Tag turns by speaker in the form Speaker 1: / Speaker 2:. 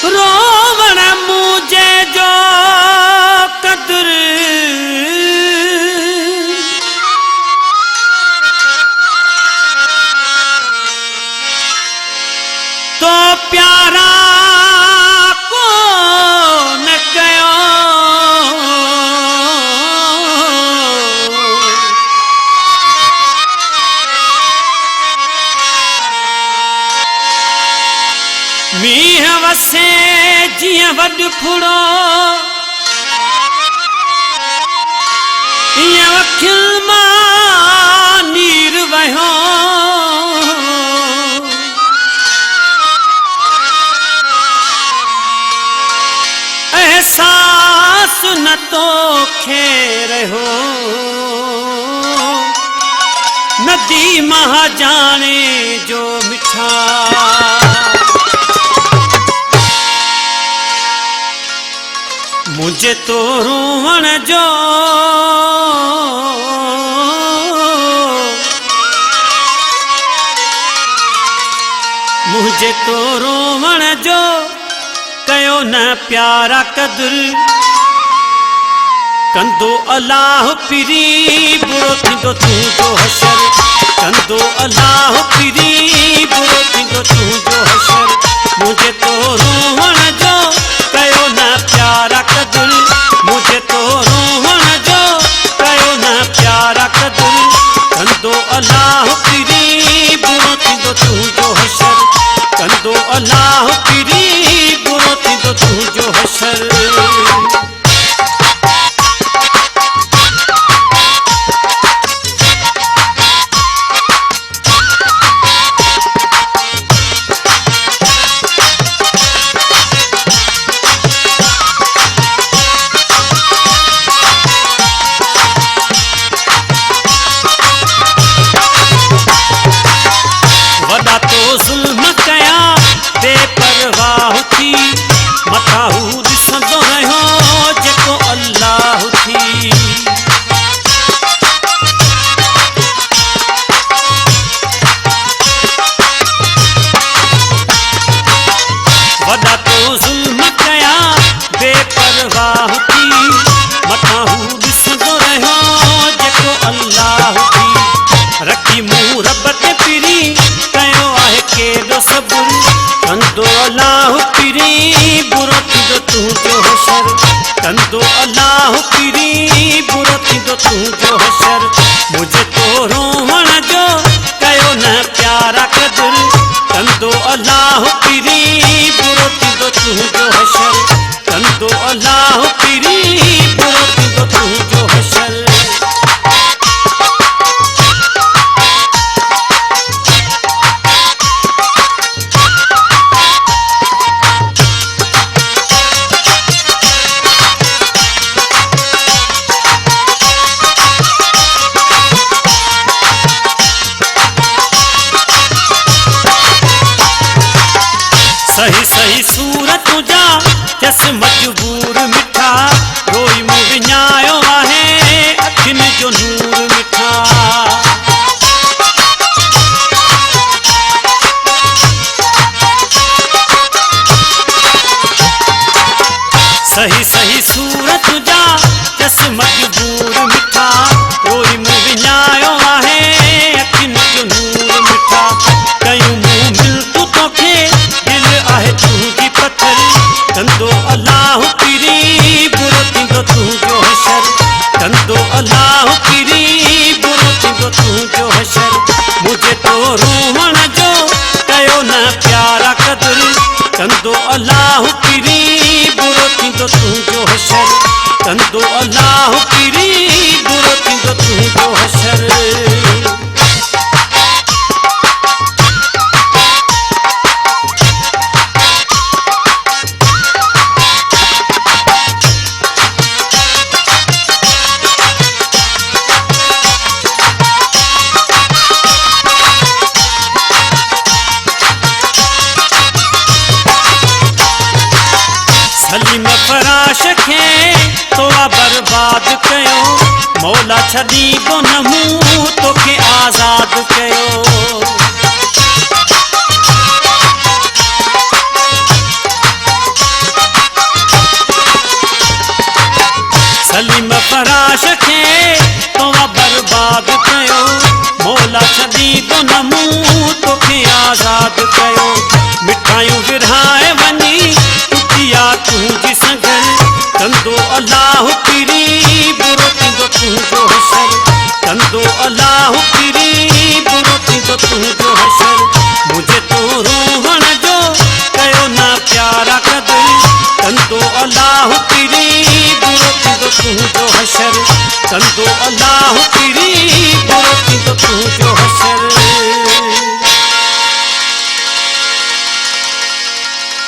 Speaker 1: रोवण मुझे जो कदर तो प्यारा को न कयो मीह वसे जिया वड फुड़ो इया वखिल मां नीर वहो एहसास न तो खेर हो नदी महा जाने जो मिठा मुझे तो रोवण जो मुझे तो रोवण जो कयो न प्यारा कदर कंदो अल्लाह पिरी बुरो थींदो तुंहिंजो हशर कंदो अल्लाह पिरी बुरो थींदो तुंहिंजो हशर मुझे तो रोवण जो कयो न प्यारा कदर मुझे तो रोवण जो कयो न प्यारा कदर कंदो अल्लाह पिरी बुरो थींदो तुंहिंजो हशर कंदो अल्लाह पिरी बुरो थींदो तुंहिंजो हशर कंदो अल्लाह पिरी बुरो थींदो तुंहिंजो हशर कंदो अल्लाह पिरी बुरो थींदो तुंहिंजो हशर मुझे तो रोवण जो कयो न प्यारा कदर कंदो अल्लाह पिरी बुरो थींदो तुंहिंजो हशर कंदो अल्लाह पिरी बुरो थींदो तुंहिंजो हशर सही सही सूरत तुझा जस मजबूर मिठा रोई मुंह विञायो आहे अखियुनि जो नूर मिठा सही सही सूरत तुझा जस मजबूर मिठा रोई मुंह विञायो आहे अखियुनि जो नूर मिठा कयूं मुंह मिलतू तोखे तुंहिंजी पत्थर कंदो अल्लाह पिरी बुरो थींदो तुंहिंजो हशर कंदो अल्लाह पिरी बुरो थींदो तुंहिंजो हशर मुझे तो रोवण जो कयो न प्यारा कदर कंदो अल्लाह पिरी बुरो थींदो तुंहिंजो हशर कंदो अल्लाह पिरी बुरो थींदो तुंहिंजो हशर सलीम फराश खे तोड़ा बर्बाद कयो मौला छदी को नमू तोखे आजाद कयो छॾींदो न मूं तोखे आज़ाद कयो मिठायूं विरहाए वञी टुटिया तुंहिंजी संगल कंदो अलाह पीरी बुरो थींदो तुंहिंजो हशर कंदो अलाह पीरी बुरो थींदो तुंहिंजो हशर मुझे तो रोहण जो कयो ना प्यारा कदर कंदो अलाह पीरी बुरो थींदो तुंहिंजो हशर कंदो अलाह पीरी बुरो थींदो तुंहिंजो हशर